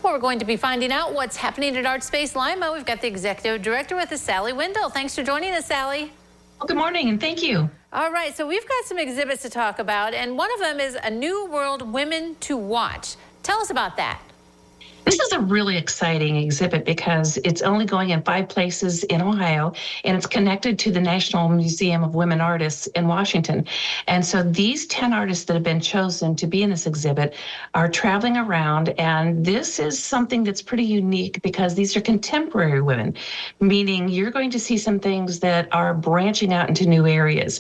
Well, we're going to be finding out what's happening at ArtSpace Lima. We've got the executive director with us, Sally Windle. Thanks for joining us, Sally. Well, good morning, and thank you. All right, so we've got some exhibits to talk about, and one of them is A New World Women to Watch. Tell us about that. This is a really exciting exhibit because it's only going in 5 places in Ohio, and it's connected to the National Museum of Women Artists in Washington. And so these 10 artists that have been chosen to be in this exhibit are traveling around, and this is something that's pretty unique because these are contemporary women, meaning you're going to see some things that are branching out into new areas.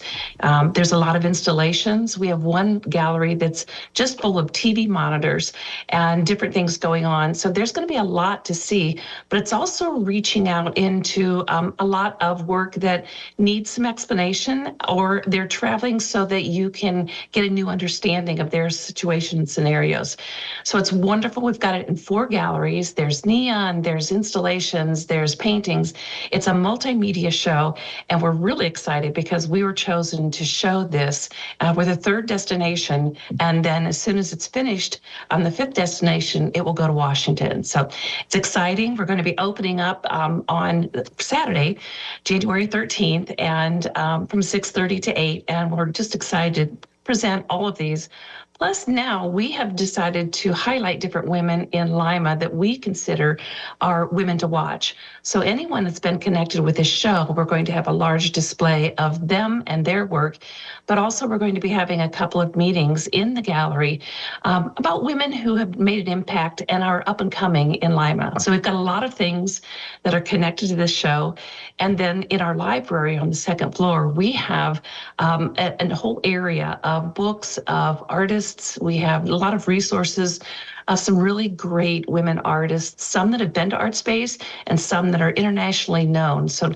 There's a lot of installations. We have one gallery that's just full of TV monitors and different things going on. So there's going to be a lot to see, but it's also reaching out into a lot of work that needs some explanation, or they're traveling so that you can get a new understanding of their situation and scenarios. So it's wonderful. We've got it in 4 galleries. There's neon, there's installations, there's paintings. It's a multimedia show, and we're really excited because we were chosen to show this. We're the 3rd destination, and then as soon as it's finished on the 5th destination, it will go to Washington. So it's exciting. We're going to be opening up on Saturday, January 13th, and from 6:30 to 8, and we're just excited to present all of these. Plus, now we have decided to highlight different women in Lima that we consider are women to watch. So anyone that's been connected with this show, we're going to have a large display of them and their work, but also we're going to be having a couple of meetings in the gallery about women who have made an impact and are up and coming in Lima. So we've got a lot of things that are connected to this show. And then in our library on the 2nd floor, we have a whole area of books, of artists. We have a lot of resources, some really great women artists, some that have been to ArtSpace and some that are internationally known. So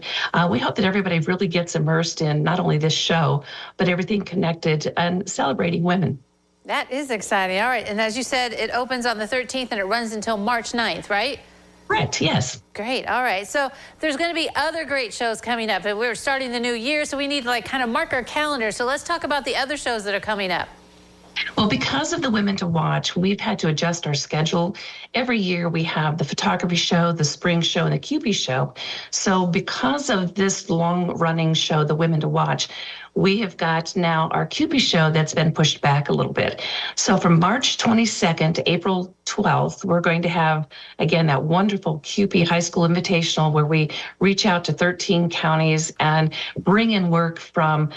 we hope that everybody really gets immersed in not only this show, but everything connected and celebrating women. That is exciting. All right, and as you said, it opens on the 13th and it runs until March 9th, right? Correct, yes. Great. All right. So there's going to be other great shows coming up. We're starting the new year, so we need to kind of mark our calendar. So let's talk about the other shows that are coming up. Well, because of the Women to Watch, we've had to adjust our schedule. Every year we have the photography show, the spring show, and the QP show. So because of this long-running show, the Women to Watch, we have got now our QP show that's been pushed back a little bit. So from March 22nd to April 12th, we're going to have, again, that wonderful QP High School Invitational where we reach out to 13 counties and bring in work from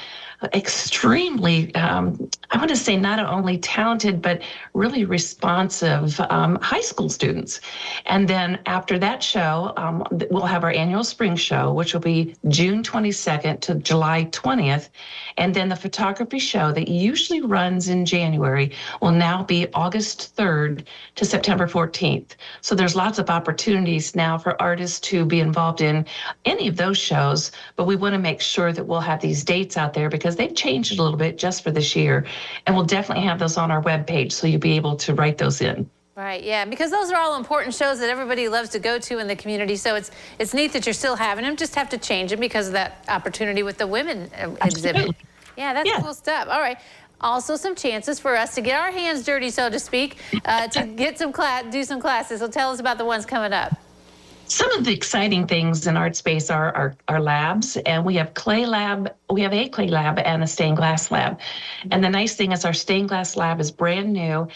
extremely, I want to say not only talented, but really responsive high school students. And then after that show, we'll have our annual spring show, which will be June 22nd to July 20th. And then the photography show that usually runs in January will now be August 3rd to September 14th. So there's lots of opportunities now for artists to be involved in any of those shows, but we want to make sure that we'll have these dates out there because they've changed it a little bit just for this year. And we'll definitely have those on our webpage, so you'll be able to write those in. Right, yeah, because those are all important shows that everybody loves to go to in the community. So it's neat that you're still having them. Just have to change them because of that opportunity with the women exhibit. Yeah, that's cool stuff. All right. Also some chances for us to get our hands dirty, so to speak, to get some do some classes. So tell us about the ones coming up. Some of the exciting things in ArtSpace are our labs, and we have clay lab. We have a clay lab and a stained glass lab. And the nice thing is our stained glass lab is brand new.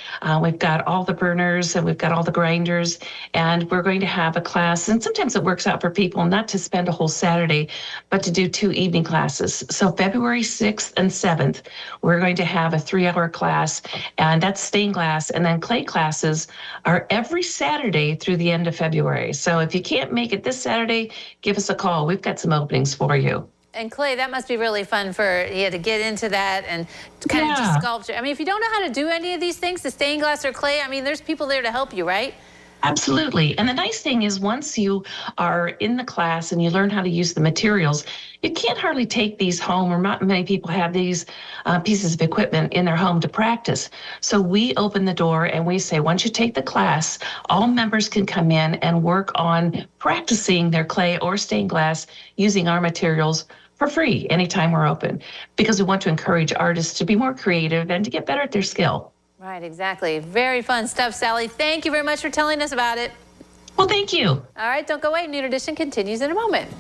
We've got all the burners and we've got all the grinders, and we're going to have a class. And sometimes it works out for people not to spend a whole Saturday, but to do 2 evening classes. So February 6th and 7th, we're going to have a 3-hour class, and that's stained glass. And then clay classes are every Saturday through the end of February. So if you can't make it this Saturday, give us a call. We've got some openings for you. And clay, that must be really fun for you to get into that and kind of just sculpture. I mean, if you don't know how to do any of these things, the stained glass or clay, I mean, there's people there to help you, right? Absolutely. And the nice thing is once you are in the class and you learn how to use the materials, you can't hardly take these home, or not many people have these pieces of equipment in their home to practice. So we open the door and we say, once you take the class, all members can come in and work on practicing their clay or stained glass using our materials for free anytime we're open, because we want to encourage artists to be more creative and to get better at their skill. Right, exactly. Very fun stuff, Sally. Thank you very much for telling us about it. Well, thank you. All right, don't go away. Noon Edition continues in a moment.